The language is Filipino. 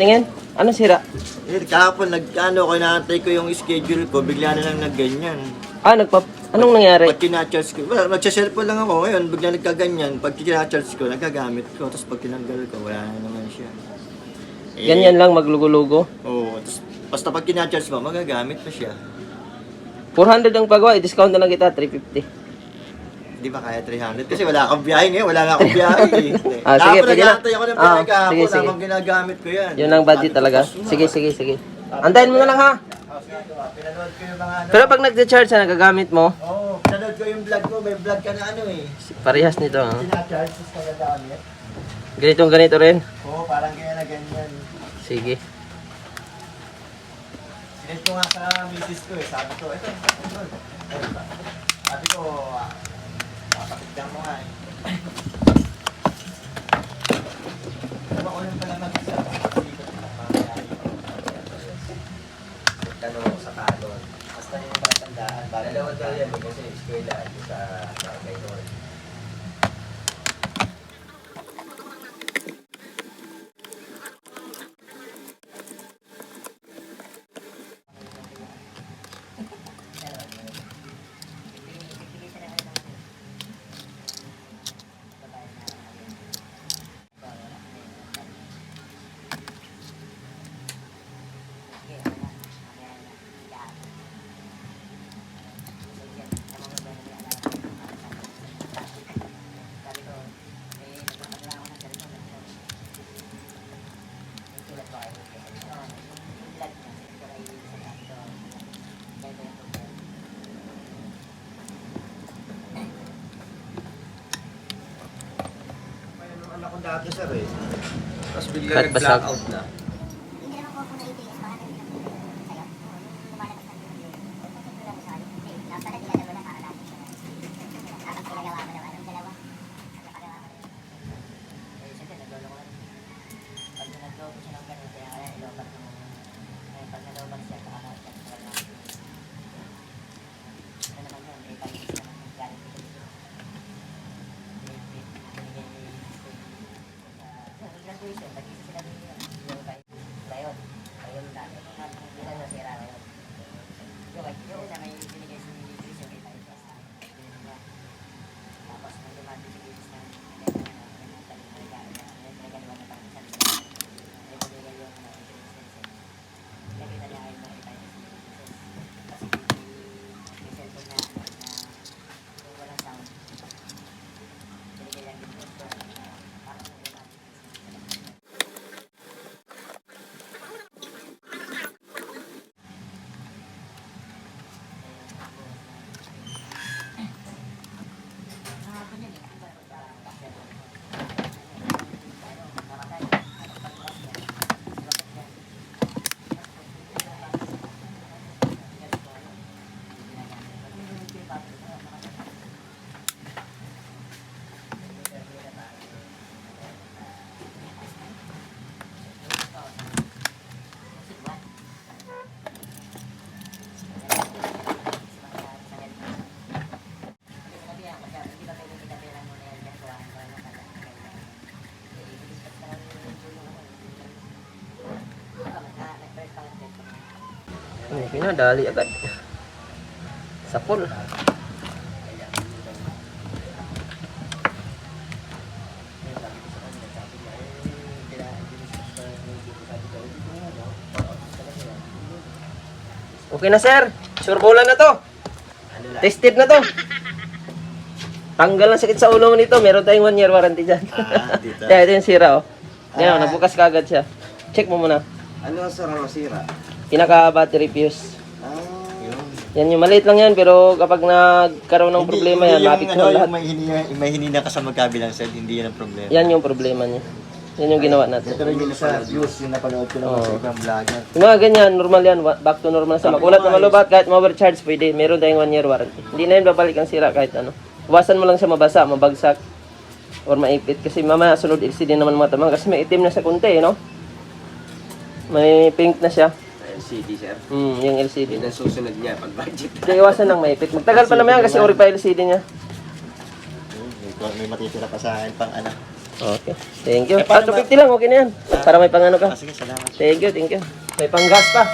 tingin. Ano sira? Kahapon, ko inaantay ko yung schedule ko, bigla na lang nagganyan. Anong nangyari? Pag kina-charge ko, wala, magsa-cellphone lang ako ngayon, bigla nagkaganyan. Pag kina-charge ko, nagagamit ko, tapos pag tinanggal ko, wala na naman siya. Ganyan lang maglugo-lugo. Oo, tapos basta pag kina-charge mo, magagamit pa siya. 400 ang pagawa, i-discount na lang kita, 350. Hindi ba kaya 300? Kasi wala akong biyahe ngayon, wala nga akong biyahe eh. Sige, pwede na. Nag-aantay ako ng biyahe kahapon, sige. habang ginagamit ko yan. Yun ang budget talaga. Sige. Antayin mo na lang ha. Pinanood ko yung mga ano. Pero pag nag-charge na nagagamit mo, Oo, pinanood ko yung vlog ko, may vlog ka na ano eh. parehas nito ha. Kina-charge, tapos nagagamit. Ganito rin. Oo, parang ganyan na ganyan. Sige. Sinend ko nga sa misis ko eh, sabi ko, ito, sabi ko, papakityan mo nga eh. Diba ko lang pala mag-isa, hindi ko pala pangyayari. Tanong sa talon. Basta yung matandaan. Dalawang daw yan kasi eskwela sa barangay doon. Ako dati sir eh. Tapos bigla Kahit basag. nag-blackout na. Pinadali agad. Sapol. Okay na sir. Sure bola na to. Tested na to. Tanggal ang sakit sa ulo mo nito. Meron tayong 1 year warranty dyan. Dito. Kaya ito yung sira oh. Ngayon, nagbukas ka agad siya. Check mo muna. Ano sir ang masira? Pinaka-battery fuse. Yun. Yan yung maliit lang yan, pero kapag nagkaroon ng problema yan, mapit mo lahat. May hinina ka sa magkabilang side, hindi yan ang problema. Yan yung problema niya. Yan yung ginawa natin. Ito rin yung sa views, yung napanood ko naman sa ibang vlogger. Yung mga ganyan, normal yan. Back to normal sa makulat na malubat, kahit ma-overcharge, pwede. Meron tayong 1 year warranty. Hindi na yun babalik ang sira kahit ano. Iwasan mo lang siya mabasa, mabagsak, or maipit. Kasi mamaya sunod LCD naman mga tamang. Kasi may itim na sa kunti, no? May pink na siya. LCD, sir. Yung LCD. Yun ang susunod niya pag budget. Kaya iwasan lang maipit. Magtagal pa naman yan kasi ori pa LCD niya. May matitira pa sa akin pang ano. Okay. Thank you. Eh, paano 250 lang, okay na yan. Para may pangano ka. Sige, salamat. Thank you, thank you. May panggas pa.